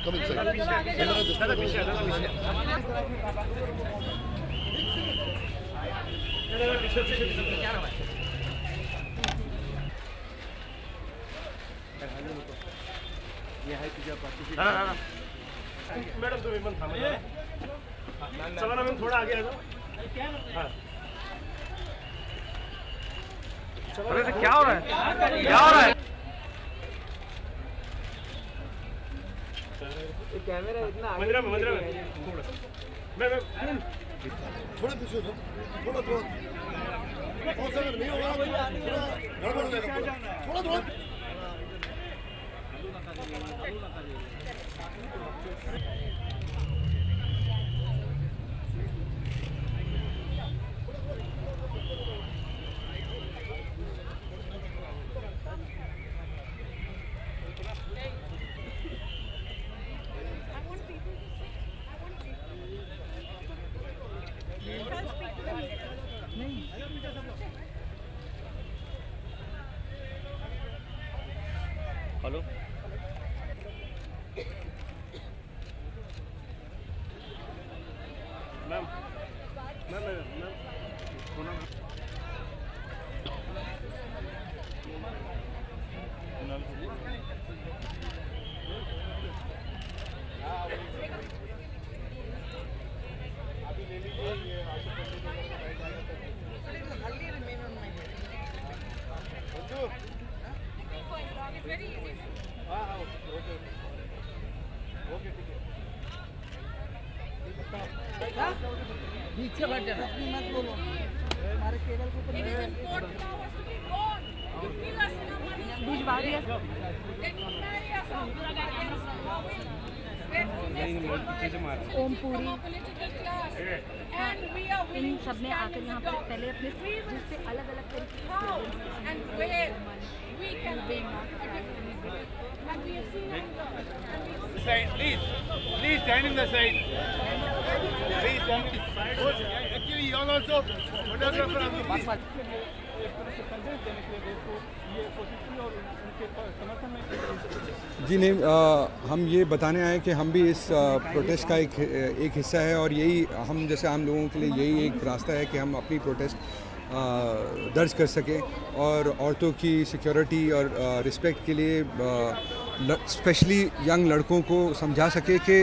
Come inside. Madam तुम्ही पण थांबा. चला ना मॅम थोडा आगे आ जाओ. अरे क्या हो रहा है? क्या हो रहा है? कैमरा इतना मंदिरा में थोड़ा मैं थोड़ा पीछे हो थोड़ा नहीं होगा गड़बड़ हो जाएगा थोड़ा हेलो मैम नीचे बैठ जाना मत बोलो हमारे केबल को ओमपुरी इन सब ने आकर यहाँ पर पहले अपने जिससे अलग अलग तरीके Please stand in the side. Please stand in the side. Actually, you are also photographer of the piece. जी नहीं, हम ये बताने आए कि हम भी इस प्रोटेस्ट का एक हिस्सा है और यही हम जैसे आम लोगों के लिए यही एक रास्ता है कि हम अपनी प्रोटेस्ट दर्ज कर सकें और औरतों की सिक्योरिटी और रिस्पेक्ट के लिए स्पेशली यंग लड़कों को समझा सके कि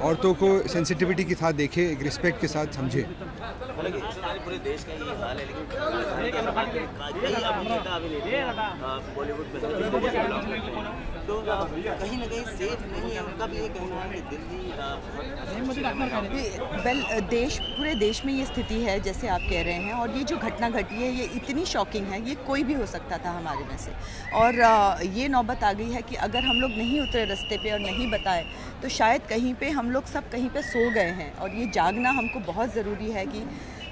औरतों को सेंसिटिविटी के साथ देखे, एक रिस्पेक्ट के साथ समझे। पूरे देश का ये हाल है, लेकिन कई अभिनेता बॉलीवुड में तो कहीं ना कहीं सेफ नहीं है, उनका भी ये कहना है कि दिल्ली पूरे देश में ये स्थिति है जैसे आप कह रहे हैं, और ये जो घटना घटी है ये इतनी शॉकिंग है, ये कोई भी हो सकता था हमारे में से। और ये नौबत आ गई है कि अगर हम लोग नहीं उतरे रास्ते पे और नहीं बताए तो शायद कहीं पे हम लोग सब कहीं पे सो गए हैं, और ये जागना हमको बहुत ज़रूरी है कि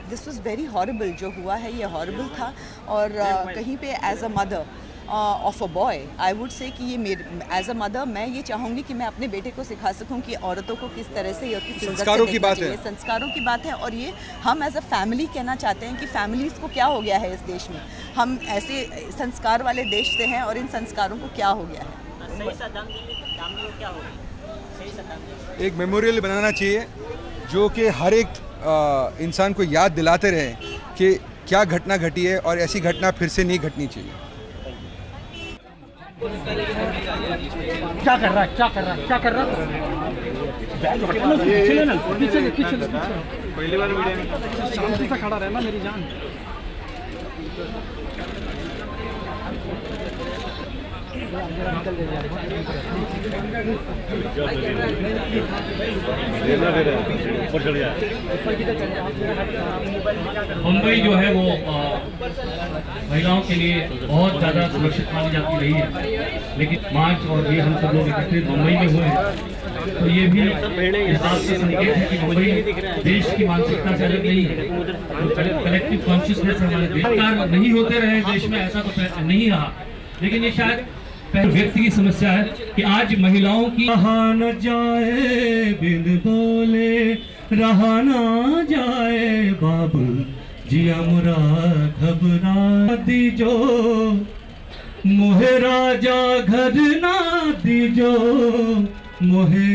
दिस वाज वेरी हॉरिबल, जो हुआ है ये हॉरिबल था। और कहीं पे as a mother of a boy I would say कि ये मेरे एज अ मदर मैं ये चाहूँगी कि मैं अपने बेटे को सिखा सकूँ कि औरतों को किस तरह से और किस संस्कारों की बात है, संस्कारों की बात है। और ये हम एज अ फैमिली कहना चाहते हैं कि फैमिलीज़ को क्या हो गया है इस देश में, हम ऐसे संस्कार वाले देश से हैं और इन संस्कारों को क्या हो गया है। एक मेमोरियल बनाना चाहिए जो कि हर एक इंसान को याद दिलाते रहे कि क्या घटना घटी है और ऐसी घटना फिर से नहीं घटनी चाहिए। क्या कर रहा है पीछे पहली बार वीडियो में शांति से खड़ा रहना मेरी जान। मुंबई जो है वो महिलाओं के लिए बहुत ज़्यादा सुरक्षित मानी जाती रही है, लेकिन मार्च और ये हम सब लोग एकत्रित मुंबई में हुए हैं तो ये भी इस बात से संकेत है कि मुंबई देश की मानसिकता से अलग नहीं है। कलेक्टिव कॉन्शियसनेस हमारे बेकार नहीं होते रहे देश में, ऐसा तो नहीं रहा, लेकिन ये शायद व्यक्ति की समस्या है कि आज महिलाओं की रहा न जाए बिन बोले, रहा न जाए बाबू जिया मुरा घबरा दीजो, मोहे राजा घर ना दीजो, मोहे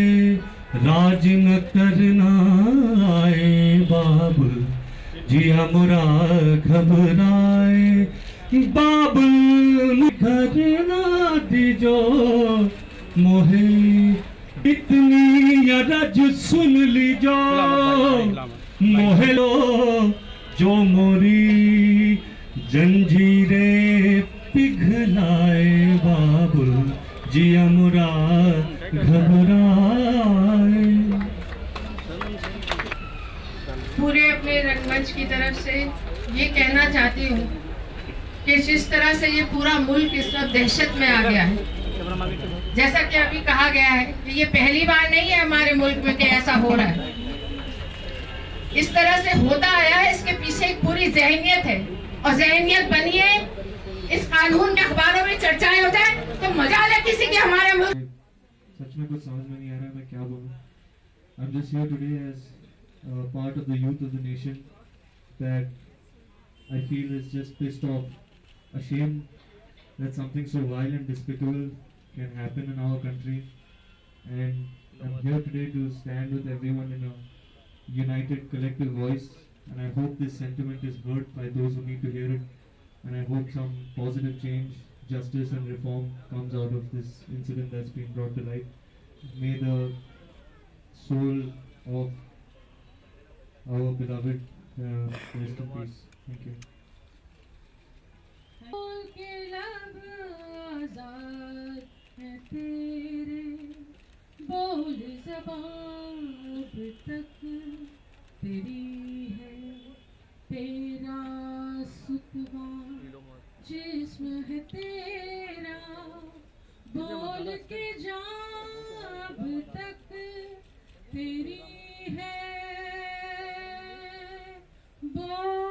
राज न करना आए बाबू जिया मुरा घबराए, बाबुल घर ना दीजो, मोहे इतनी अरज सुन लीजो, मोहे लो जो मोरी जंजीरें पिघलाए, बाबुल जिया मुरा घबराए। पूरे अपने रंगमंच की तरफ से ये कहना चाहती हूँ कि जिस तरह से ये पूरा मुल्क इस वक्त दहशत में आ गया है, जैसा कि अभी कहा गया है कि ये पहली बार नहीं है हमारे मुल्क में कि ऐसा हो रहा है, इस तरह से होता आया है, इसके पीछे एक पूरी जहनियत है और जहनियत बनी है इस कानून के अखबारों में चर्चाएं हो जाए तो मजा ले किसी के हमारे मुल्क। सच में कुछ समझ में नहीं आ रहा मैं क्या बोलूं। I'm just here today as part of the youth of the nation that I feel is just pissed off, ashamed that something so vile and despicable can happen in our country, and I'm here today to stand with everyone in a united collective voice, and I hope this sentiment is heard by those who need to hear it, and I hope some positive change, justice and reform comes out of this incident that's been brought to light. May the soul of our beloved rest in peace. Thank you. बोल ज़बान तक तेरी है, तेरा सुतवा जिस्म है तेरा, बोल के जाब तक तेरी है, बोल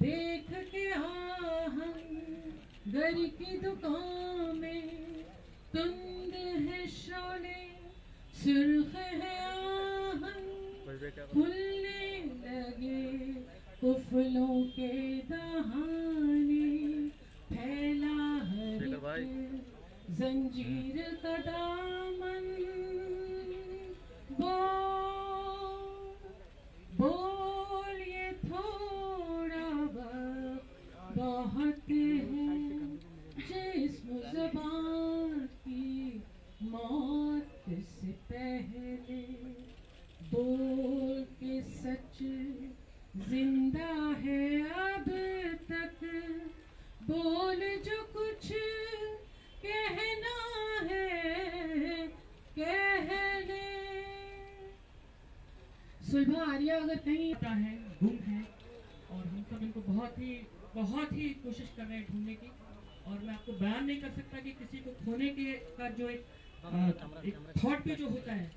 देख के आहंग घर की दुकान में तुंद है शोले, सुर्ख है आहंग खुलने लगे कुफलों के दहाने, फैला हर एक जंजीर का दामन, बोल ये थोड़ा बहुत है जिस्म ज़बान की मौत से पहले, बोल के सच जिंदा है अब तक, बोल जो कुछ कहना है कह ले। सुलभा आर्या अगर कहीं आता है, गुम है, और हम सब इनको बहुत ही कोशिश कर रहे हैं ढूंढने की, और मैं आपको बयान नहीं कर सकता कि किसी को खोने के का जो एक थॉट भी जो होता है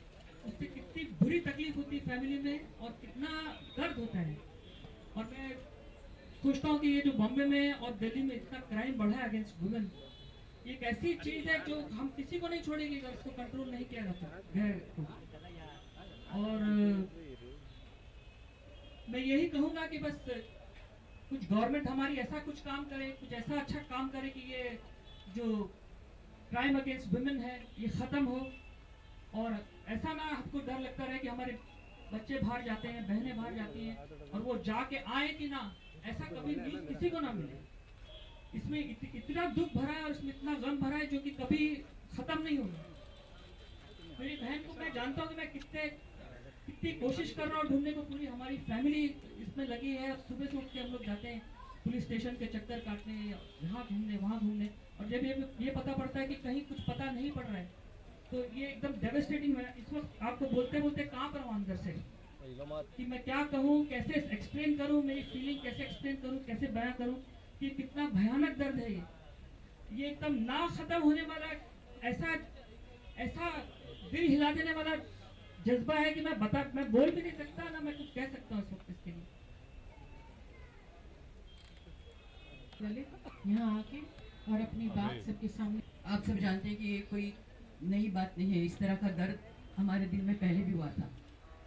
उससे कितनी बुरी तकलीफ होती है फैमिली में और कितना दर्द होता है। और मैं सोचता हूँ कि ये जो बॉम्बे में और दिल्ली में इतना क्राइम बढ़ा है अगेंस्ट वुमेन, ये एक ऐसी चीज है जो हम किसी को नहीं छोड़ेंगे अगर इसको कंट्रोल नहीं किया जाता। और मैं यही कहूँगा कि बस कुछ गवर्नमेंट हमारी ऐसा कुछ काम करे, कुछ ऐसा अच्छा काम करे कि ये जो क्राइम अगेंस्ट वुमेन है ये खत्म हो, और ऐसा ना हमको डर लगता रहे कि हमारे बच्चे बाहर जाते हैं, बहनें बाहर जाती हैं और वो जाके आए कि ना, ऐसा कभी न्यूज़ किसी को ना मिले। इसमें इतना दुख भरा है और इसमें इतना गम भरा है जो कि कभी खत्म नहीं होगा। मेरी बहन को मैं जानता हूँ कि मैं कितनी कोशिश कर रहा हूँ ढूंढने को, पूरी हमारी फैमिली इसमें लगी है। सुबह से उठ के हम लोग जाते हैं पुलिस स्टेशन के चक्कर काटने, यहाँ घूमने वहाँ घूमने, और जब ये पता पड़ता है कि कहीं कुछ पता नहीं पड़ रहा है तो ये एकदम डेवेस्टेटिंग है। इस वक्त आपको बोलते बोलते कांप रहा हूँ अंदर से कि मैं क्या कहूँ, कैसे एक्सप्लेन करूँ, मेरी फीलिंग कैसे एक्सप्लेन करूँ, कैसे बयां करूँ कि कितना भयानक दर्द है ये एकदम ना खत्म होने वाला ऐसा दिल हिला देने वाला जज्बा है कि मैं बोल भी नहीं सकता, ना मैं कुछ कह सकता हूँ इस वक्त इसके लिए। यहाँ आके और अपनी बात सबके सामने, आप सब जानते हैं कि ये कोई नई बात नहीं है। इस तरह का दर्द हमारे दिल में पहले भी हुआ था,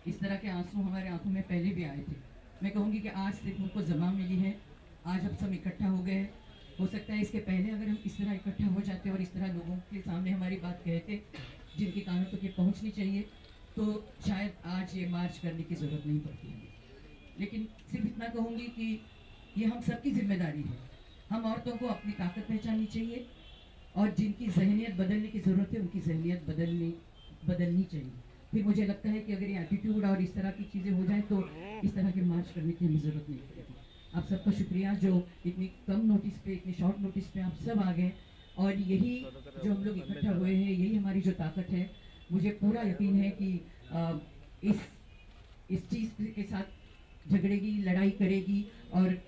इस तरह के आंसू हमारे आंखों में पहले भी आए थे। मैं कहूँगी कि आज सिर्फ उनको जमा मिली है, आज अब सब इकट्ठा हो गए। हो सकता है इसके पहले अगर हम इस तरह इकट्ठा हो जाते और इस तरह लोगों के सामने हमारी बात कहते जिनकी कानों तक ये पहुँचनी चाहिए, तो शायद आज ये मार्च करने की ज़रूरत नहीं पड़ती है। लेकिन सिर्फ इतना कहूँगी कि ये हम सबकी जिम्मेदारी है। हम औरतों को अपनी ताकत पहचाननी चाहिए और जिनकी जहनियत बदलने की ज़रूरत है उनकी जहनियत बदलनी चाहिए। फिर मुझे लगता है कि अगर ये एटीट्यूड और इस तरह की चीज़ें हो जाए तो इस तरह के मार्च करने की हमें ज़रूरत नहीं पड़ेगी। आप सबका शुक्रिया जो इतनी कम नोटिस पे, इतनी शॉर्ट नोटिस पे आप सब आ गए, और यही जो हम लोग इकट्ठा हुए हैं, यही हमारी जो ताकत है। मुझे पूरा यकीन है कि इस चीज़ के साथ झगड़ेगी, लड़ाई करेगी और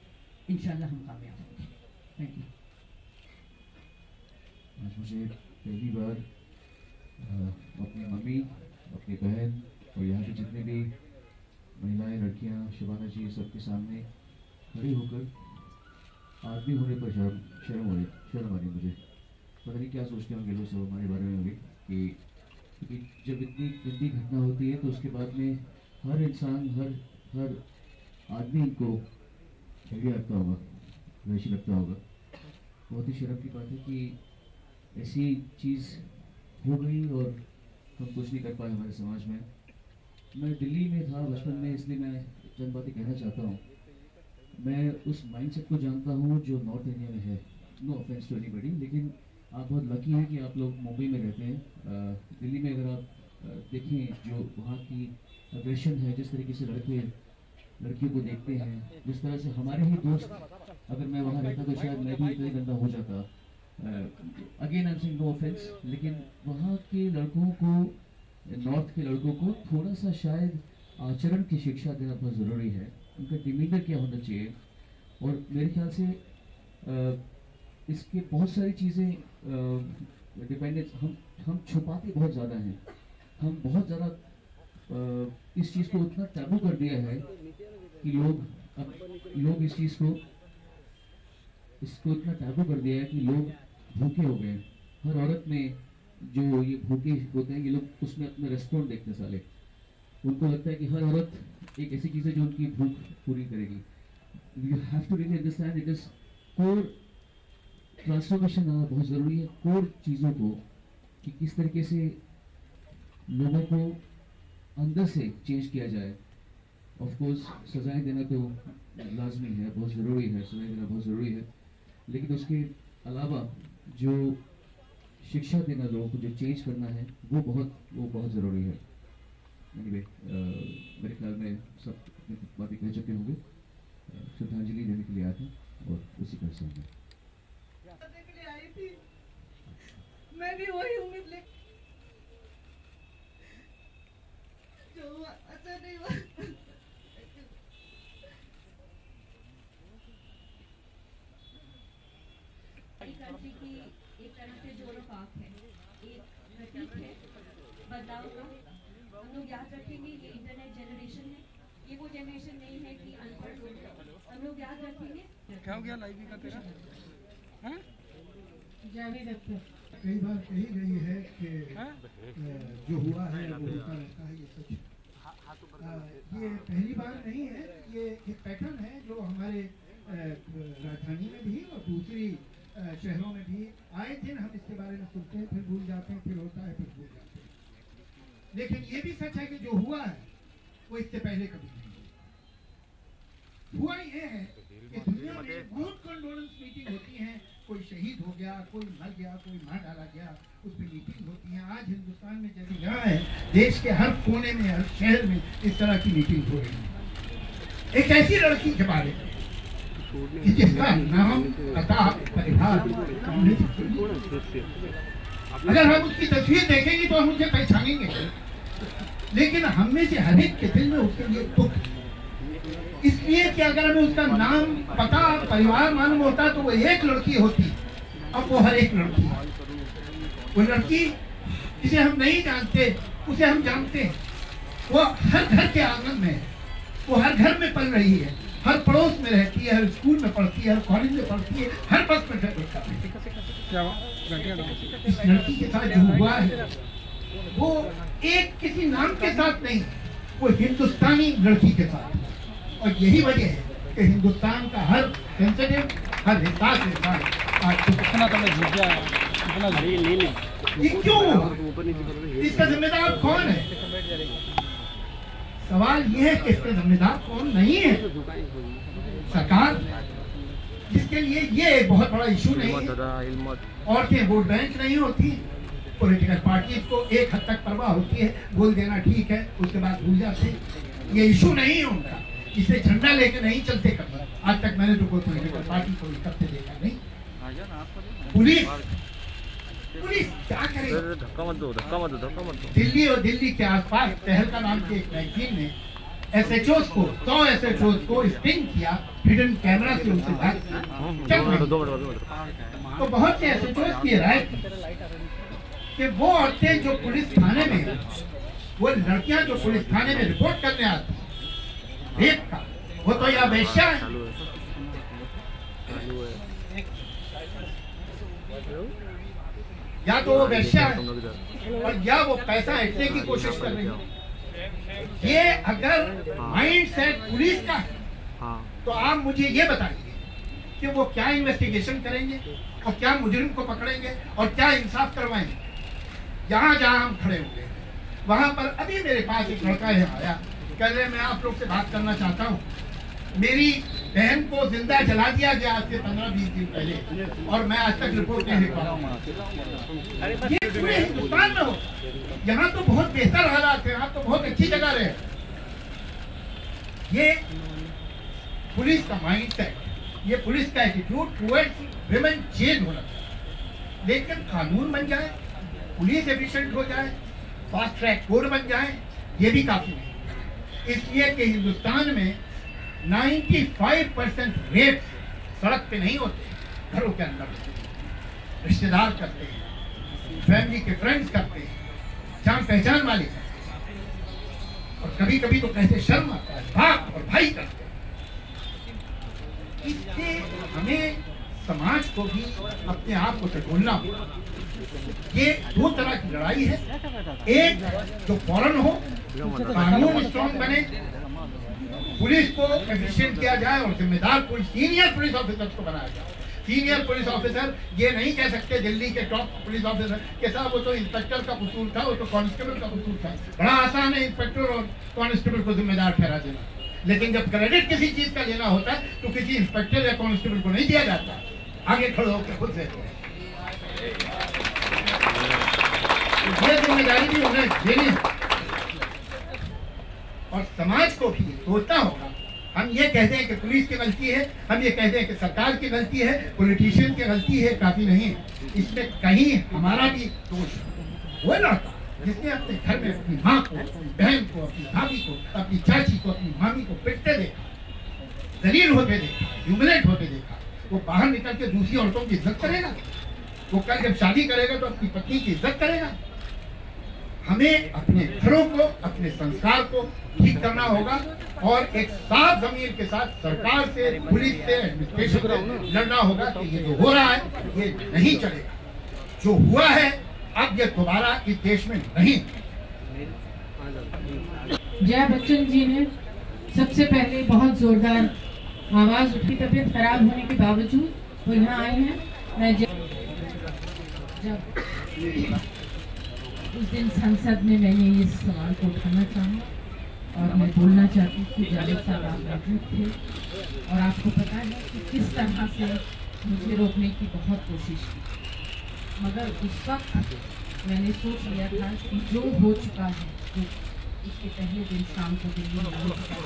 इंशाल्लाह हम कामयाब होंगे। Thank you. आज मुझे पहली बार अपनी मम्मी, अपनी बहन और यहाँ के जितने भी महिलाएं, लड़कियाँ, शिवाना जी, सबके सामने खड़ी होकर आदमी होने पर शर्म आ रही मुझे। पता नहीं क्या सोचते होंगे लोग सब हमारे बारे में होंगे कि जब इतनी गंदी घटना होती है तो उसके बाद में हर इंसान, हर आदमी इनको घटिया लगता होगा, वैसी लगता होगा। बहुत ही शर्म की बात है कि ऐसी चीज़ हो गई और हम कुछ नहीं कर पाए हमारे समाज में। मैं दिल्ली में था बचपन में, इसलिए मैं चंद बातें कहना चाहता हूँ। मैं उस माइंडसेट को जानता हूँ जो नॉर्थ इंडिया में है। नो ऑफेंस टू एनीबॉडी, लेकिन आप बहुत लकी हैं कि आप लोग मुंबई में रहते हैं। दिल्ली में अगर आप देखें जो वहाँ की अग्रेशन है, जिस तरीके से लड़कियों को देखते हैं, जिस तरह से हमारे ही दोस्त, अगर मैं वहाँ रहता तो शायद मैं भी इतना गंदा हो जाता। Again I am saying no offense, लेकिन वहाँ के लड़कों को, नॉर्थ के लड़कों को थोड़ा सा शायद आचरण की शिक्षा देना बहुत ज़रूरी है। उनका डिमीनर क्या होना चाहिए, और मेरे ख्याल से इसके बहुत सारी चीज़ें डिपेंडेंस हम छुपाते बहुत ज़्यादा हैं। हम बहुत ज़्यादा इस चीज़ को उतना टैबू कर दिया है कि लोग इस चीज़ को इसको इतना टैबू कर दिया है कि लोग भूखे हो गए। हर औरत में जो ये भूखे होते हैं, ये लोग उसमें अपने रेस्टोरेंट देखते साले। उनको लगता है कि हर औरत एक ऐसी चीज़ है जो उनकी भूख पूरी करेगी। You have to really understand it is core transformation आना बहुत ज़रूरी है, कोर चीज़ों को, कि किस तरीके से लोगों को अंदर से चेंज किया जाए। ऑफ कोर्स सजाएं देना तो लाजमी है, बहुत ज़रूरी है, सजाएं देना बहुत ज़रूरी है, लेकिन उसके अलावा जो शिक्षा देना, लोगों को जो चेंज करना है, वो बहुत ज़रूरी है। एनीवे, मेरे ख्याल में सब बातें कह चुके होंगे। श्रद्धांजलि देने के लिए आया था और उसी पर से होंगे। मैं भी वही उम्मीद ले जो अच्छा नहीं हुआ। कंट्री की एक तरह से जोड़ो पाक है, एक प्रतीक है बदलाव का। हम लोग याद रखेंगे ये इंटरनेट जनरेशन है, ये वो जनरेशन नहीं है कि अनपढ़ लोग हैं। हम लोग याद रखेंगे। क्या हो गया लाइव का तेरा? हाँ? जावेद अख्तर कई बार कही गई है कि जो हुआ है वो होता रहता है, ये सच। ये पहली बार नहीं है, ये एक पैटर्न है जो हमारे राजधानी में भी और दूसरी शहरों में भी आए दिन हम इसके बारे में सुनते हैं, फिर भूल जाते हैं, फिर होता है, फिर भूल जाते हैं। लेकिन ये भी सच है कि जो हुआ है वो इससे पहले कभी नहीं हुआ। ये है कि दुनिया में बहुत कंडोलेंस मीटिंग होती हैं, कोई शहीद हो गया, कोई मर गया, कोई मार डाला गया, उस पर मीटिंग होती है। आज हिंदुस्तान में जैसे यहाँ है, देश के हर कोने में, हर शहर में इस तरह की मीटिंग हो रही है। एक ऐसी लड़की के बारे में कि जिसका नाम, पता, परिवार, अगर हम उसकी तस्वीर देखेंगे तो हम उसे पहचानेंगे, लेकिन हम में से हर एक के दिल में उसके लिए दुख, इसलिए कि अगर हमें उसका नाम, पता, परिवार मालूम होता तो वो एक लड़की होती, अब वो हर एक लड़की है। वो लड़की जिसे हम नहीं जानते उसे हम जानते हैं, वो हर घर के आंगन में है, वो हर घर में पल रही है, हर पड़ोस में रहती है, हर स्कूल में पढ़ती है, हर कॉलेज में पढ़ती है, हर बस में ट्रैवल करती है। इस लड़की के साथ जो हुआ है वो एक किसी नाम के साथ नहीं, वो हिंदुस्तानी लड़की के साथ, और यही वजह है कि हिंदुस्तान का हर सेंसिटिव, हर हिसास इंसान ये क्यों, इसका जिम्मेदार कौन है? सवाल ये है कि इसका जिम्मेदार कौन नहीं है? सरकार, जिसके लिए ये बहुत बड़ा इशू नहीं है। औरतें वोट बैंक नहीं होती, पॉलिटिकल पार्टीज को एक हद तक परवाह होती है, बोल देना ठीक है, उसके बाद भूल जाते हैं। ये इशू नहीं है उनका, इसे झंडा लेके नहीं चलते कभी। आज तक मैंने तो कोई पॉलिटिकल पार्टी को करते देखा नहीं। पुलिस क्या करे? धक्का मत दो। दिल्ली और दिल्ली के आसपास तहलका नाम के एक मैगजीन ने SHOs को 100 SHOs को स्टिंग किया, हिडन कैमरा से उनसे बात की। तो बहुत से SHOs की राय थी कि वो औरतें जो पुलिस थाने में, वो लड़कियां जो पुलिस थाने में रिपोर्ट करने आती रेप का, वो तो या वेश्या है, या तो वो वेश्या है, और या वो पैसा ऐंठने की कोशिश कर रही है। ये अगर माइंड सेट पुलिस का है, तो आप मुझे ये बताइए कि वो क्या इन्वेस्टिगेशन करेंगे, और क्या मुजरिम को पकड़ेंगे, और क्या इंसाफ करवाएंगे? जहाँ जहाँ हम खड़े होंगे वहाँ पर, अभी मेरे पास एक लड़का है आया, कह रहे मैं आप लोग से बात करना चाहता हूँ, मेरी बहन को जिंदा जला दिया गया आज से 15-20 दिन पहले, और मैं आज तक रिपोर्ट नहीं लिख पाया हूँ। ये पूरे हिंदुस्तान में हो, यहाँ तो बहुत बेहतर हालात है, आप तो बहुत अच्छी जगह रहे। ये पुलिस का माइंड सेट, ये पुलिस का एटीट्यूड टुवर्ड्स विमेन चेंज होना चाहिए। लेकिन कानून बन जाए, पुलिस एफिशिएंट हो जाए, फास्ट ट्रैक कोर्ट बन जाए, ये भी काफी नहीं। इसलिए कि हिंदुस्तान में 95% रेप सड़क पे नहीं होते, घरों के अंदर रिश्तेदार करते हैं, फैमिली के फ्रेंड्स करते हैं, जान पहचान वाले करते हैं, और कभी कभी तो कैसे शर्म आता है, बाप और भाई करते हैं। इससे हमें समाज को भी अपने आप को टटोलना होगा। ये दो तरह की लड़ाई है, एक जो फौरन हो, कानून स्ट्रॉन्ग बने, पुलिस को एफिशिएंट किया जाए, और जिम्मेदार पुलिस, सीनियर पुलिस ऑफिसर्स को बनाया जाए। सीनियर पुलिस ऑफिसर ये नहीं कह सकते दिल्ली के टॉप पुलिस ऑफिसर के साथ वो तो इंस्पेक्टर का कसूर था, वो तो कांस्टेबल का कसूर था। बड़ा आसान है इंस्पेक्टर और कांस्टेबल को जिम्मेदार ठहरा देना, लेकिन जब क्रेडिट किसी चीज का लेना होता है तो किसी इंस्पेक्टर या कांस्टेबल को नहीं दिया जाता, आगे खड़े होकर खुद से। ये जिम्मेदारी भी उन्हें देनी है, और समाज को भी सोचना होगा। हम ये कहते हैं कि पुलिस की गलती है, हम ये कहते हैं कि सरकार की गलती है, पॉलिटिशियन की गलती है, काफी नहीं है। इसमें कहीं हमारा भी दोष है। वो लड़का जिसने अपने घर में अपनी माँ को, अपनी बहन को, अपनी भाभी को, अपनी चाची को, अपनी मामी को पिटते देखा, जलील होते देखा, ह्यूमिलेट होते देखा, वो बाहर निकल के दूसरी औरतों की इज्जत करेगा? वो कल जब शादी करेगा तो अपनी पत्नी की इज्जत करेगा? हमें अपने घरों को, अपने संस्कार को ठीक करना होगा, और एक साफ जमीन के साथ सरकार से, पुलिस से, एडमिनिस्ट्रेशन से लड़ना होगा कि ये जो हो रहा है ये नहीं चलेगा। जो हुआ है अब ये दोबारा इस देश में नहीं। जया बच्चन जी ने सबसे पहले बहुत जोरदार आवाज उठी, तबीयत खराब होने के बावजूद वो यहाँ आई हैं। मैं जब उस दिन संसद में मैंने इस सवाल को उठाना चाहा और मैं बोलना चाहती थी, जावेद साहब आप मौजूद थे और आपको पता है कि किस तरह से मुझे रोकने की बहुत कोशिश की, मगर उस वक्त मैंने सोच लिया था कि जो हो चुका है, जो इसके पहले दिन शाम को दिल्ली में हो चुका है,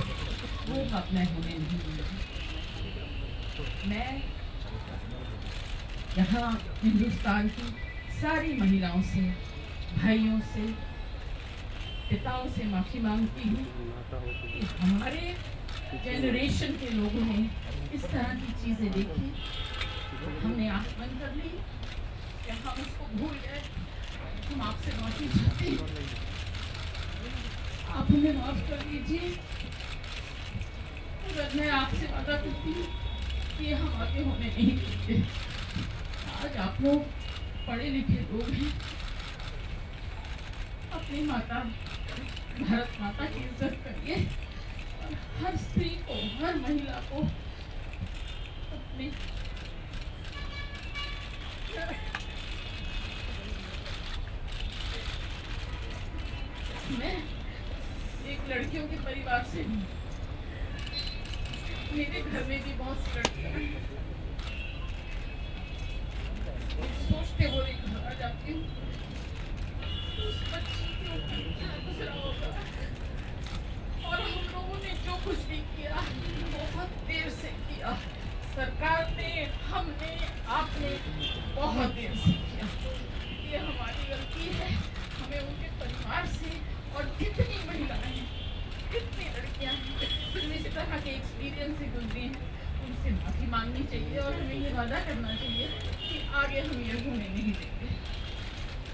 वो अब मैं होने नहीं दूँगी। मैं यहाँ हिंदुस्तान की सारी महिलाओं से, भाइयों से, पिताओं से माफ़ी मांगती हूँ कि हमारे जनरेशन के लोगों ने इस तरह की चीज़ें देखी, हमने आँख बंद कर ली या हम उसको भूल गए। हम आपसे माफ़ी चाहते हैं, आप हमें माफ़ कर दीजिए। और मैं आपसे वादा करती हूँ कि हम आगे होने नहीं देंगे। आज आप लोग पढ़े लिखे लोग हैं, अपनी माता भारत माता की इज्जत करिए और हर स्त्री को, हर महिला को अपने मैं एक लड़कियों के परिवार से हूँ। मेरे घर में भी बहुत सी लड़कियाँ हैं। सोचते हुए घर आ जाती हूँ, उस बच्ची के ऊपर क्या गुजरा होगा। और हम लोगों ने जो कुछ भी किया बहुत देर से किया। सरकार ने, हमने, आपने बहुत देर से किया। ये हमारी गलती है। हमें उनके परिवार से और जितनी महिलाएं, कितनी लड़कियां जो इस तरह के एक्सपीरियंस से गुजरी हैं, उनसे माफ़ी मांगनी चाहिए और हमें ये वादा करना चाहिए कि आगे हम ये होने नहीं देंगे।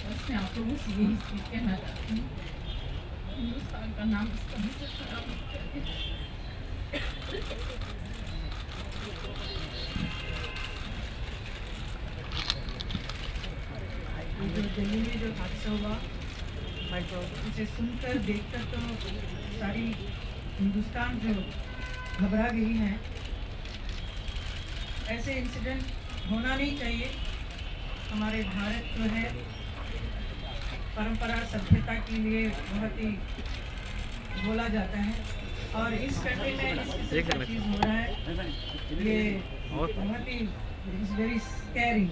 बस मैं आप लोगों से यही चीज़ कहना चाहती हूँ, हिंदुस्तान का नाम इस तरह से खराब मत करिए। जो दिल्ली में जो हादसा हुआ, उसे सुनकर देखकर तो सारी हिंदुस्तान जो घबरा गई है। ऐसे इंसिडेंट होना नहीं चाहिए। हमारे भारत जो है परंपरा सभ्यता के लिए बहुत ही बोला जाता है, और इस कंट्री में इस किस्म का चीज़ हो रहा है, ये बहुत ही वेरी स्कैरी।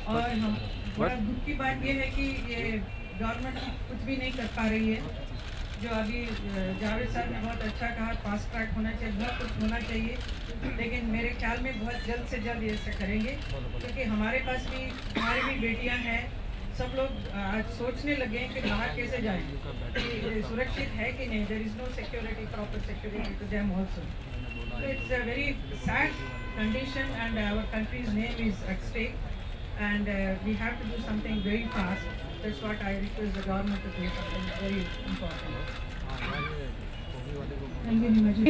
और हम बड़ा दुख की बात ये है कि ये गवर्नमेंट कुछ भी नहीं कर पा रही है। जो अभी जावेद साहब ने बहुत अच्छा कहा, फास्ट ट्रैक होना चाहिए, बहुत कुछ होना चाहिए, लेकिन मेरे ख्याल में बहुत जल्द से जल्द ये ऐसा करेंगे, क्योंकि हमारे पास भी, हमारी भी बेटियां हैं। सब लोग आज सोचने लगे हैं कि बाहर कैसे जाएं, कि सुरक्षित है कि नहीं। There is no security, proper security to them also. It's a very sad condition and our country's name is at stake, and we have to do something very fast. That's what I request the government to do, something very important.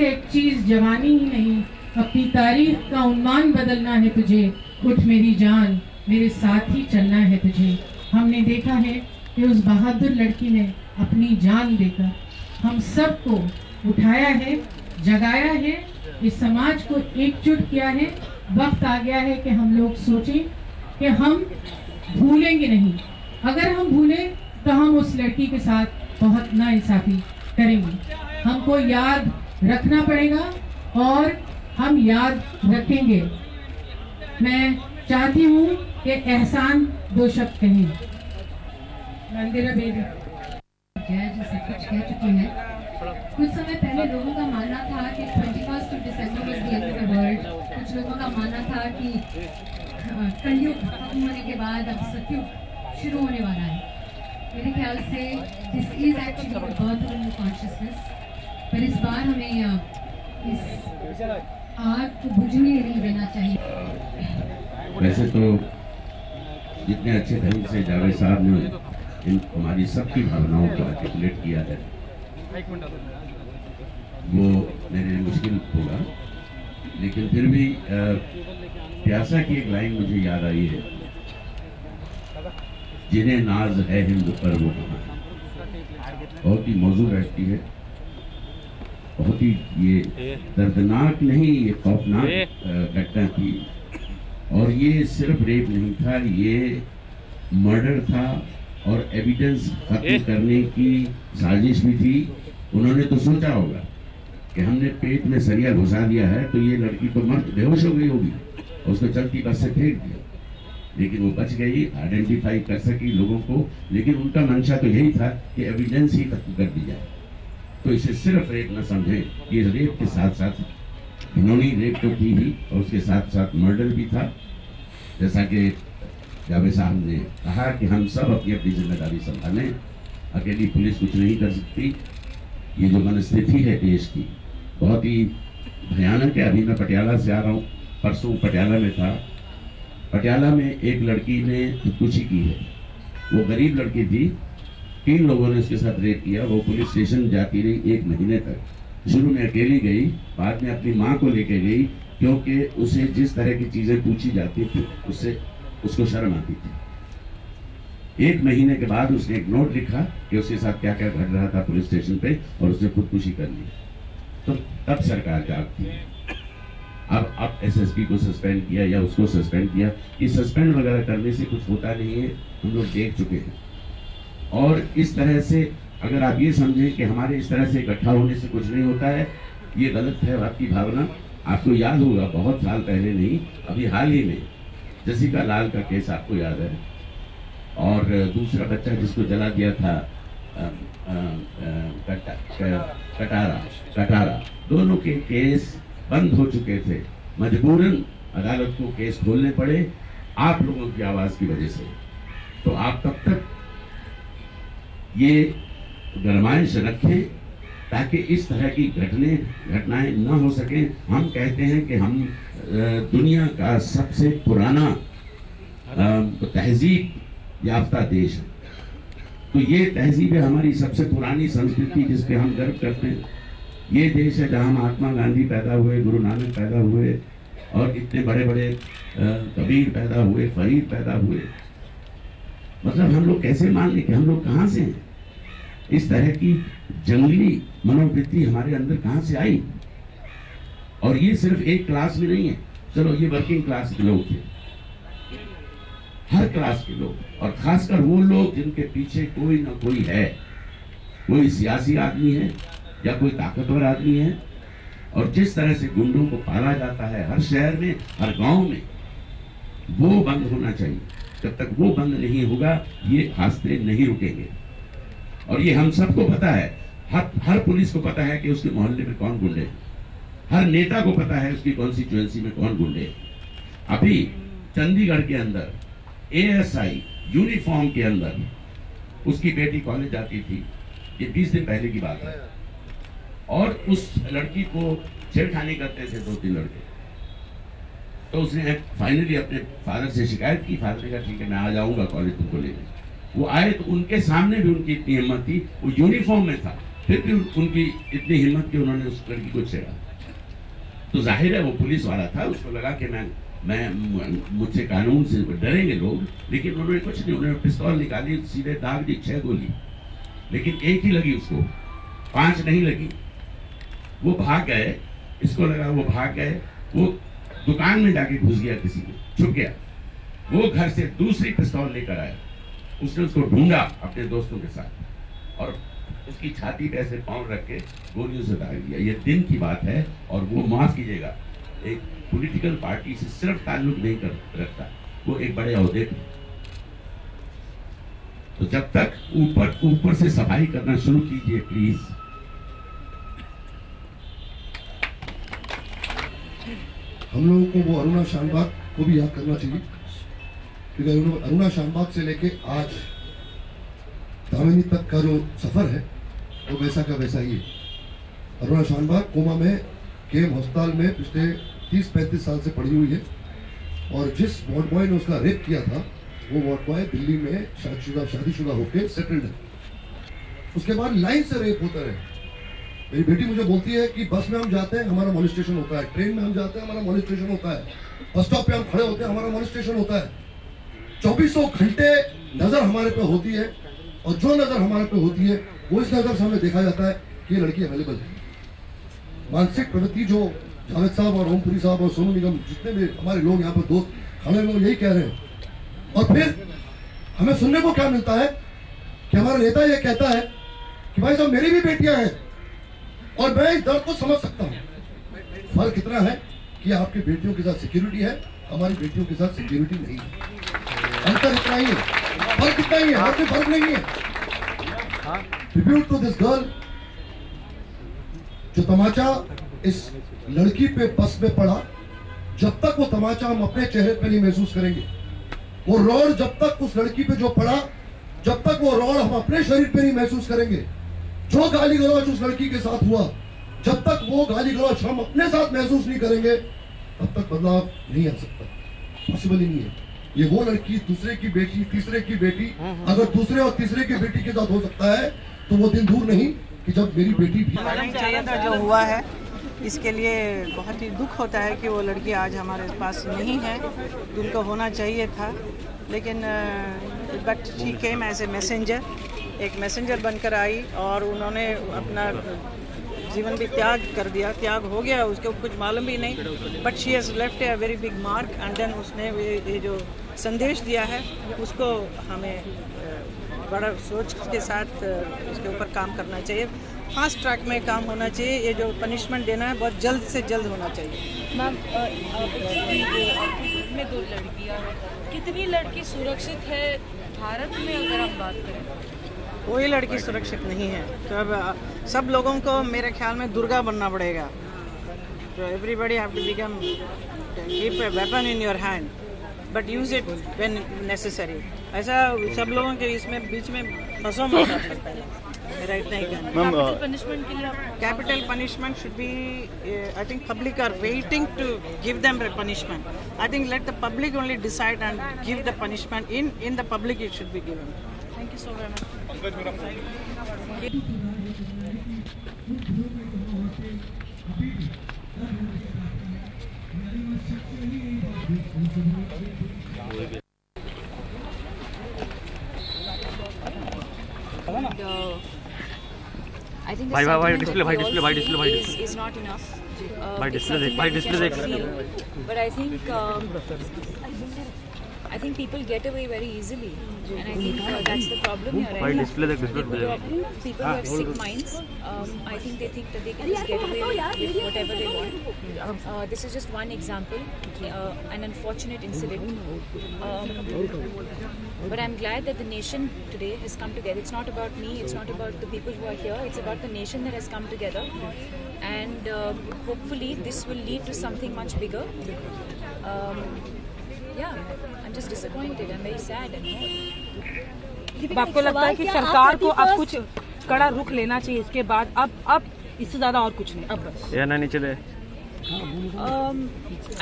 एक चीज जवानी ही नहीं, अपनी तारीख का उन्मान बदलना है तुझे। उठ मेरी जान, मेरे साथ ही चलना है तुझे। हमने देखा है कि उस बहादुर लड़की ने अपनी जान देकर हम सबको उठाया है, जगाया है, इस समाज को एकजुट किया है। वक्त आ गया है कि हम लोग सोचें कि हम भूलेंगे नहीं। अगर हम भूलें तो हम उस लड़की के साथ बहुत नाइंसाफी करेंगे। हमको याद रखना पड़ेगा और हम याद रखेंगे। मैं चाहती हूँ कि एहसान दो शब्द कहें। मंदिरा बेबी जज सब कुछ कह चुकी है। कुछ समय पहले लोगों का मानना था कि 21 December was the end of the world. कुछ लोगों का मानना था कि कलयुग खत्म होने के बाद अब सतयुग शुरू होने वाला है। मेरे ख्याल से this is actually the birth of new consciousness. पर इस बार हमें इस आग को बुझने नहीं देना चाहिए। वैसे तो जितने अच्छे ढंग से जावेद साहब ने इन हमारी सबकी भावनाओं को आर्टिकुलेट किया है, वो मेरे लिए मुश्किल होगा, लेकिन फिर भी प्यासा की एक लाइन मुझे याद आई है, जिन्हें नाज है हिंद पर वो कहाँ। बहुत ही मौजूद रहती है, बहुत ही ये दर्दनाक नहीं, ये खौफनाक घटना थी। और ये सिर्फ रेप नहीं था, ये मर्डर था और एविडेंस खत्म करने की साजिश भी थी। उन्होंने तो सोचा होगा कि हमने पेट में सरिया घुसा दिया है तो ये लड़की तो मर बेहोश हो गई होगी, उसको चलती बस से फेंक दिया, लेकिन वो बच गई, आइडेंटिफाई कर सकी लोगों को। लेकिन उनका मंशा तो यही था कि एविडेंस ही खत्म कर दी जाए। तो इसे सिर्फ रेप न समझें, ये रेप के साथ साथ घिनौनी रेप तो की ही और उसके साथ साथ मर्डर भी था। जैसा कि जावेद साहब ने कहा कि हम सब अपनी अपनी जिम्मेदारी संभालें, अकेली पुलिस कुछ नहीं कर सकती। ये जो मनस्थिति है देश की बहुत ही भयानक है। अभी मैं पटियाला से आ रहा हूँ, परसों पटियाला में था। पटियाला में एक लड़की ने खुदकुशी की है। वो गरीब लड़की थी, 3 लोगों ने उसके साथ रेप किया। वो पुलिस स्टेशन जाती रही 1 महीने तक। शुरू में अकेली गई, बाद में अपनी माँ को लेके गई, क्योंकि उसे जिस तरह की चीज़ें पूछी जाती थी उससे उसको शर्म आती थी। 1 महीने के बाद उसने एक नोट लिखा कि उसके साथ क्या क्या घट रहा था पुलिस स्टेशन पे, और उसने खुदकुशी कर ली। तो तब सरकार जागती है। अब एसएसपी को सस्पेंड किया या उसको सस्पेंड किया, ये सस्पेंड वगैरह करने से कुछ होता नहीं है, हम लोग देख चुके हैं। और इस तरह से अगर आप ये समझें कि हमारे इस तरह से इकट्ठा होने से कुछ नहीं होता है, ये गलत है आपकी भावना। आपको याद होगा बहुत साल पहले नहीं, अभी हाल ही में जसिका लाल का केस आपको याद है, और दूसरा बच्चा जिसको जला दिया था कटारा, दोनों के केस बंद हो चुके थे। मजबूरन अदालत को केस खोलने पड़े आप लोगों की आवाज की वजह से। तो आप तब तक ये गरमाइश रखें ताकि इस तरह की घटनाएं न हो सके। हम कहते हैं कि हम दुनिया का सबसे पुराना तहजीब याफ्ता देश है। तो ये तहजीब है हमारी सबसे पुरानी संस्कृति जिस पे हम गर्व करते हैं। ये देश है जहाँ महात्मा गांधी पैदा हुए, गुरु नानक पैदा हुए, और इतने बड़े बड़े कबीर पैदा हुए, फरीद पैदा हुए। मतलब हम लोग कैसे मान लें कि हम लोग कहाँ से हैं? इस तरह की जंगली मनोवृत्ति हमारे अंदर कहाँ से आई? और ये सिर्फ एक क्लास में नहीं है। चलो ये वर्किंग क्लास के लोग थे, हर क्लास के लोग, और खासकर वो लोग जिनके पीछे कोई ना कोई है, कोई सियासी आदमी है या कोई ताकतवर आदमी है। और जिस तरह से गुंडों को पाला जाता है हर शहर में, हर गांव में, वो बंद होना चाहिए। जब तक वो बंद नहीं होगा ये हादसे नहीं रुकेंगे। और ये हम सबको पता है, हर पुलिस को पता है कि उसके मोहल्ले में कौन गुंडे हैं, हर नेता को पता है उसकी कॉन्स्टिट्यूएंसी में कौन गुंडे हैं। अभी चंडीगढ़ के अंदर एएसआई यूनिफॉर्म के अंदर उसकी बेटी कॉलेज जाती थी, ये 20 दिन पहले की बात है, और उस लड़की को छेड़खानी करते थे 2-3 लड़के। तो उसने फाइनली अपने फादर से शिकायत की। फादर ने कहा ठीक है मैं आ जाऊंगा कॉलेज तुमको लेने। वो आए तो उनके सामने भी उनकी इतनी हिम्मत थी, वो यूनिफॉर्म में था, फिर भी उनकी इतनी हिम्मत कि उन्होंने उस लड़की को छेड़ा। तो जाहिर है वो पुलिस वाला था, उसको लगा कि मैं मुझसे कानून से डरेंगे लोग, लेकिन उन्होंने कुछ नहीं, उन्होंने पिस्तौल निकाली, सीधे दाग दी 6 गोली, लेकिन एक ही लगी उसको, 5 नहीं लगी। वो भाग गए, इसको लगा वो भाग गए, वो दुकान में जाके घुस गया, किसी में छुप गया। वो घर से दूसरी पिस्तौल लेकर आया, उसने उसको ढूंढा अपने दोस्तों के साथ और उसकी छाती पे ऐसे पाँव रख के गोलियों से दाग दिया। ये दिन की बात है, और वो माफ कीजिएगा एक पॉलिटिकल पार्टी से सिर्फ ताल्लुक नहीं कर रखता, वो एक बड़े ओहदे पे। तो जब तक ऊपर से सफाई करना शुरू कीजिए प्लीज। हम लोगों को वो अरुणा शानबाग को भी याद करना चाहिए, क्योंकि अरुणा शानबाग से लेके आज दामिनी तक का जो सफर है वो वैसा का वैसा ही है। अरुणा शानबाग कोमा में केम अस्पताल में पिछले 30-35 साल से पड़ी हुई है, और जिस वार्ड बॉय ने उसका रेप किया था वो वार्ड बॉय दिल्ली में शादीशुदा होकर सेटल्ड है। उसके बाद लाइन से रेप होता रहे। मेरी बेटी मुझे बोलती है कि बस में हम जाते हैं हमारा मॉलेस्टेशन होता है, ट्रेन में हम जाते हैं हमारा मॉलेस्टेशन होता है, बस स्टॉप पे हम खड़े होते हैं हमारा मॉलेस्टेशन होता है। 2400 घंटे नजर हमारे पे होती है, और जो नजर हमारे पे होती है वो इस नजर से हमें देखा जाता है कि ये लड़की अवेलेबल है। मानसिक प्रवृत्ति जो जावेद साहब और ओमपुरी साहब और सोनू निगम जितने भी हमारे लोग यहाँ पर दोस्त खड़े लोग यही कह रहे हैं, और फिर हमें सुनने को क्या मिलता है कि हमारा नेता ये कहता है कि भाई साहब मेरी भी बेटियां हैं और मैं इस दर्द को समझ सकता हूँ। फर्क इतना है कि आपकी बेटियों के साथ सिक्योरिटी है, हमारी बेटियों के साथ सिक्योरिटी नहीं है। अंतर इतना ही है, फर्क इतना ही है, और कोई फर्क नहीं है। ट्रिब्यूट टू दिस गर्ल, जो तमाचा इस लड़की पे बस में पड़ा, जब तक वो तमाचा हम अपने चेहरे पे नहीं महसूस करेंगे, वो रॉड जब तक उस लड़की पे जो पड़ा, जब तक वो रॉड हम अपने शरीर पे नहीं महसूस करेंगे, जो गाली गलौज उस लड़की के साथ हुआ, जब तक वो गाली गलौज हम अपने साथ महसूस नहीं करेंगे, तब तक बदलाव नहीं आ सकता। पॉसिबल ही नहीं है। ये वो लड़की दूसरे की बेटी, तीसरे की बेटी, अगर दूसरे और तीसरे की बेटी के साथ हो सकता है तो वो दिन दूर नहीं कि जब मेरी बेटी भी नहीं चाहिए था जो हुआ है। इसके लिए बहुत ही दुख होता है कि वो लड़की आज हमारे पास नहीं है, जिनको होना चाहिए था। लेकिन but she came as a messenger, एक मैसेंजर बनकर आई और उन्होंने अपना जीवन भी त्याग कर दिया, त्याग हो गया, उसको कुछ मालूम भी नहीं, but she has left a very big mark and then उसने ये जो संदेश दिया है उसको हमें बड़ा सोच के साथ उसके ऊपर काम करना चाहिए। फास्ट ट्रैक में काम होना चाहिए। ये जो पनिशमेंट देना है बहुत जल्द से जल्द होना चाहिए। मैम में 2 लड़कियाँ, कितनी लड़की सुरक्षित है भारत में अगर हम बात करें? कोई लड़की सुरक्षित नहीं है। तो अब सब लोगों को मेरे ख्याल में दुर्गा बनना पड़ेगा। तो everybody have to become, keep a weapon in your hand but use it when necessary. ऐसा सब लोगों के इसमें बीच में फंसो मत पहले। मेरा इतना ही कहना है। पनिशमेंट के लिए capital punishment should be, I think public are waiting to give them punishment. I think let the public only decide and give the punishment in the public it should be given. Thank you so very much. I think the display is not enough. But I think people get away very easily, and I think that's the problem here. Right? People who have sick minds, I think they think that they can just get away with whatever they want. This is just one example, an unfortunate incident. But I'm glad that the nation today has come together. It's not about me, it's not about the people who are here, it's about the nation that has come together. And hopefully this will lead to something much bigger. Yeah, I'm just disappointed. I'm very sad and hurt. आपको लगता है कि सरकार को अब कुछ कड़ा रुख लेना चाहिए इसके बाद? अब इससे ज्यादा और कुछ नहीं, अब बस या ना नीचे दे।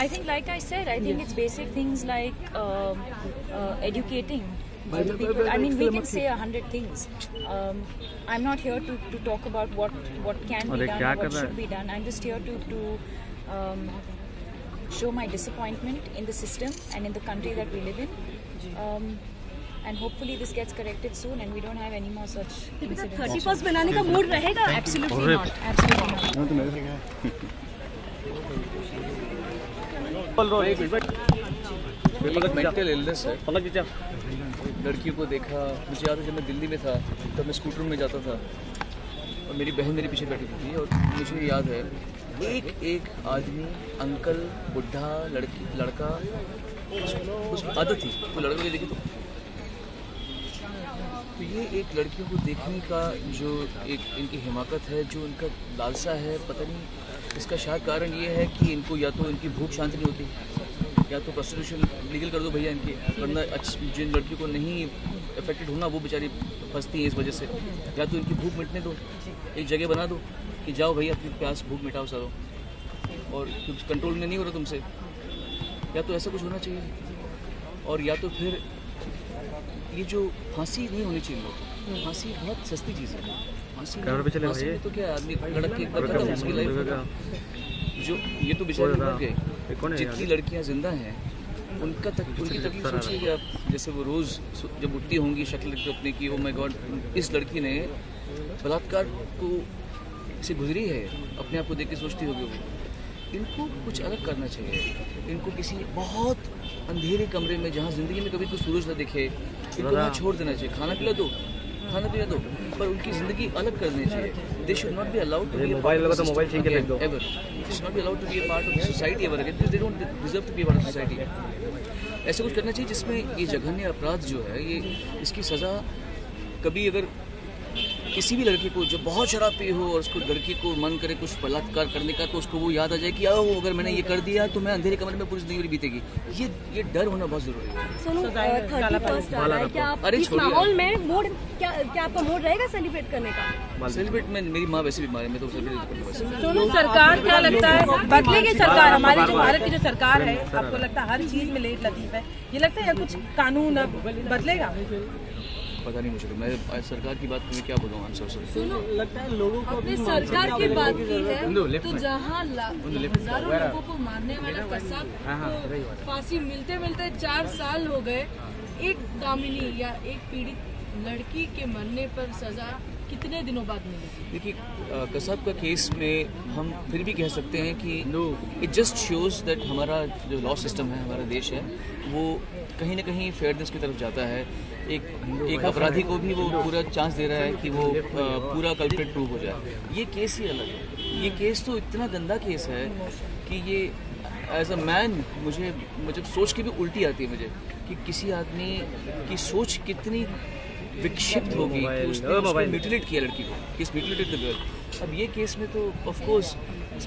I think, like I said, I think it's basic things like educating the people. I mean, we can say 100 things. I'm not here to talk about what can be done, what should be done. I'm just here to show my disappointment in the system and in the country that we live in. And hopefully this gets corrected soon and we don't have any more such incidents. 31st बनाने का mood रहेगा? Absolutely not. Absolutely not. Mental illness है। लड़की को देखा, मुझे याद है जब मैं दिल्ली में था तब मैं स्कूटर में जाता था और मेरी बहन मेरे पीछे बैठी थी और मुझे याद है एक आदमी, अंकल, बुढ़ा, लड़का, उसकी आदत थी वो लड़कों को देखे तो ये एक लड़कियों को देखने का जो एक इनकी हिमाकत है, जो इनका लालसा है, पता नहीं इसका शायद कारण ये है कि इनको या तो इनकी भूख शांत नहीं होती, या तो प्रोस्टिट्यूशन लीगल कर दो भैया इनकी, वरना जिन लड़कियों को नहीं अफेक्टेड होना वो बेचारी फंसती हैं इस वजह से, या तो इनकी भूख मिटने दो, एक जगह बना दो कि जाओ भैया अपनी प्यास भूख मिटाओ सारो, और कुछ कंट्रोल में नहीं हो रहा तुमसे, या तो ऐसा कुछ होना चाहिए। और या तो फिर ये जो फांसी नहीं होनी चाहिए लोग, फांसी बहुत सस्ती चीज़ है, फांसी में तो क्या आदमी लड़क के खत्म उसकी लाइफ, जो ये तो बेचारे मर गए, जितनी लड़कियां जिंदा हैं उनकी तकलीफ सोचिए कि आप, जैसे वो रोज़ जब उठती होंगी शक्ल अपने की, ओ माय गॉड इस लड़की ने बलात्कार को से गुजरी है, अपने आप को देख के सोचती होगी वो। इनको कुछ अलग करना चाहिए, इनको किसी बहुत अंधेरे कमरे में जहाँ ज़िंदगी में कभी कोई सूरज न दिखे, इनको वहाँ छोड़ देना चाहिए, खाना पिला दो, पर उनकी ज़िंदगी अलग करनी चाहिए। They should not be allowed to be a part of the society ever, they should not be allowed to be a part of the society ever again, because they don't deserve to be a part of society. ऐसा कुछ करना चाहिए जिसमें ये जघन्य अपराध जो है, ये इसकी सज़ा कभी अगर किसी भी लड़के को जब बहुत शराब पी हो और उसको लड़की को मन करे कुछ बलात्कार करने का, तो उसको वो याद आ जाए कि अगर मैंने ये कर दिया तो मैं अंधेरे कमरे में पूरी जिंदगी बीतेगी। ये डर होना बहुत जरूरी है। सुनो, 31st आ रहा है, क्या आप इस माहौल में मूड क्या आपका मूड रहेगा सेलिब्रेट करने का? सेलिब्रेट में मेरी माँ वैसे बीमार है, मैं तो सेलिब्रेट करूँगा। दोनों सरकार क्या लगता है बदलेगी सरकार? हमारी जो भारत की जो सरकार है, आपको लगता है हर चीज में लेट लतीफ है, ये लगता है या कुछ कानून अब बदलेगा? पता नहीं मुझे, मैं सरकार की बात में क्या बोलूँ आंसर से। सुनो, लगता है लोगों को अपनी सरकार की बात की है तो जहाँ हजारों लोगों को मारने वाला कसाब को फांसी मिलते मिलते 4 साल हो गए, एक दामिनी या एक पीड़ित लड़की के मरने पर सजा कितने दिनों बाद मिलेगी? देखिए, कसाब का केस में हम फिर भी कह सकते हैं कि इट जस्ट शोज दैट हमारा जो लॉ सिस्टम है, हमारा देश है, वो कहीं ना कहीं फेयरनेस की तरफ जाता है। एक अपराधी को भी वो पूरा चांस दे रहा है कि वो पूरा कल्प्रिट प्रूव हो जाए। ये केस ही अलग है। ये केस तो इतना गंदा केस है कि ये एज अ मैन मुझे सोच के भी उल्टी आती है मुझे कि किसी आदमी की सोच कितनी विक्षिप्त होगी कि उसने म्यूटिलेट किया लड़की को, किस म्यूटिलेटेड द गर्ल। अब ये केस में तो ऑफ कोर्स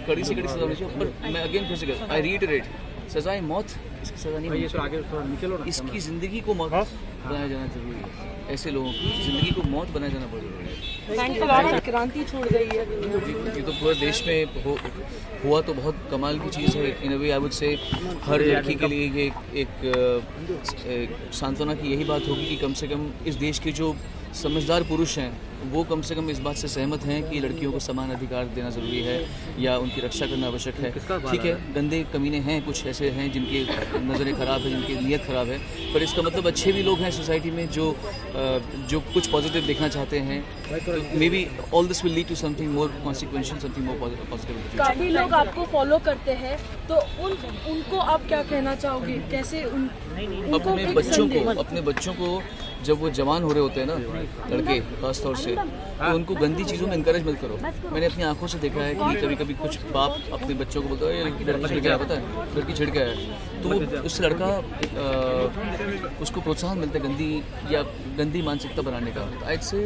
कड़ी से कड़ी सजा होनी चाहिए, पर मैं अगेन फिर से आई रीइटरेट, सजाए मौत इसकी सजा नहीं होनी चाहिए। इसकी ज़िंदगी को मौत बनाया जाना जरूरी है। ऐसे लोगों की ज़िंदगी को मौत बनाया जाना बहुत जरूरी है। क्रांति छोड़ गई है ये तो पूरे देश में हुआ तो बहुत कमाल की चीज़ है। इन अ वे आई वुड से हर लड़की के लिए ये एक सांत्वना की यही बात होगी कि कम से कम इस देश के जो समझदार पुरुष हैं वो कम से कम इस बात से सहमत हैं कि लड़कियों को समान अधिकार देना ज़रूरी है या उनकी रक्षा करना आवश्यक है। ठीक है, गंदे कमीने हैं, कुछ ऐसे हैं जिनकी नज़रें ख़राब है, जिनकी नीयत ख़राब है, पर इसका मतलब अच्छे भी लोग हैं सोसाइटी में जो कुछ पॉजिटिव देखना चाहते हैं। Maybe all this will lead to something more consequential, something more positive. काफ़ी लोग आपको फॉलो करते हैं, तो उनको आप क्या कहना चाहोगे? कैसे अपने बच्चों को जब वो जवान हो रहे होते हैं ना, लड़के खास तौर से, तो उनको गंदी चीज़ों में इंकरेज मत करो। मैंने अपनी आंखों से देखा है कि कभी कभी कुछ बाप अपने बच्चों को बोलता है लड़की छिड़ गया, पता है लड़की छिड़ गया है, तो उससे लड़का उसको प्रोत्साहन मिलता है गंदी मानसिकता बनाने का। आज से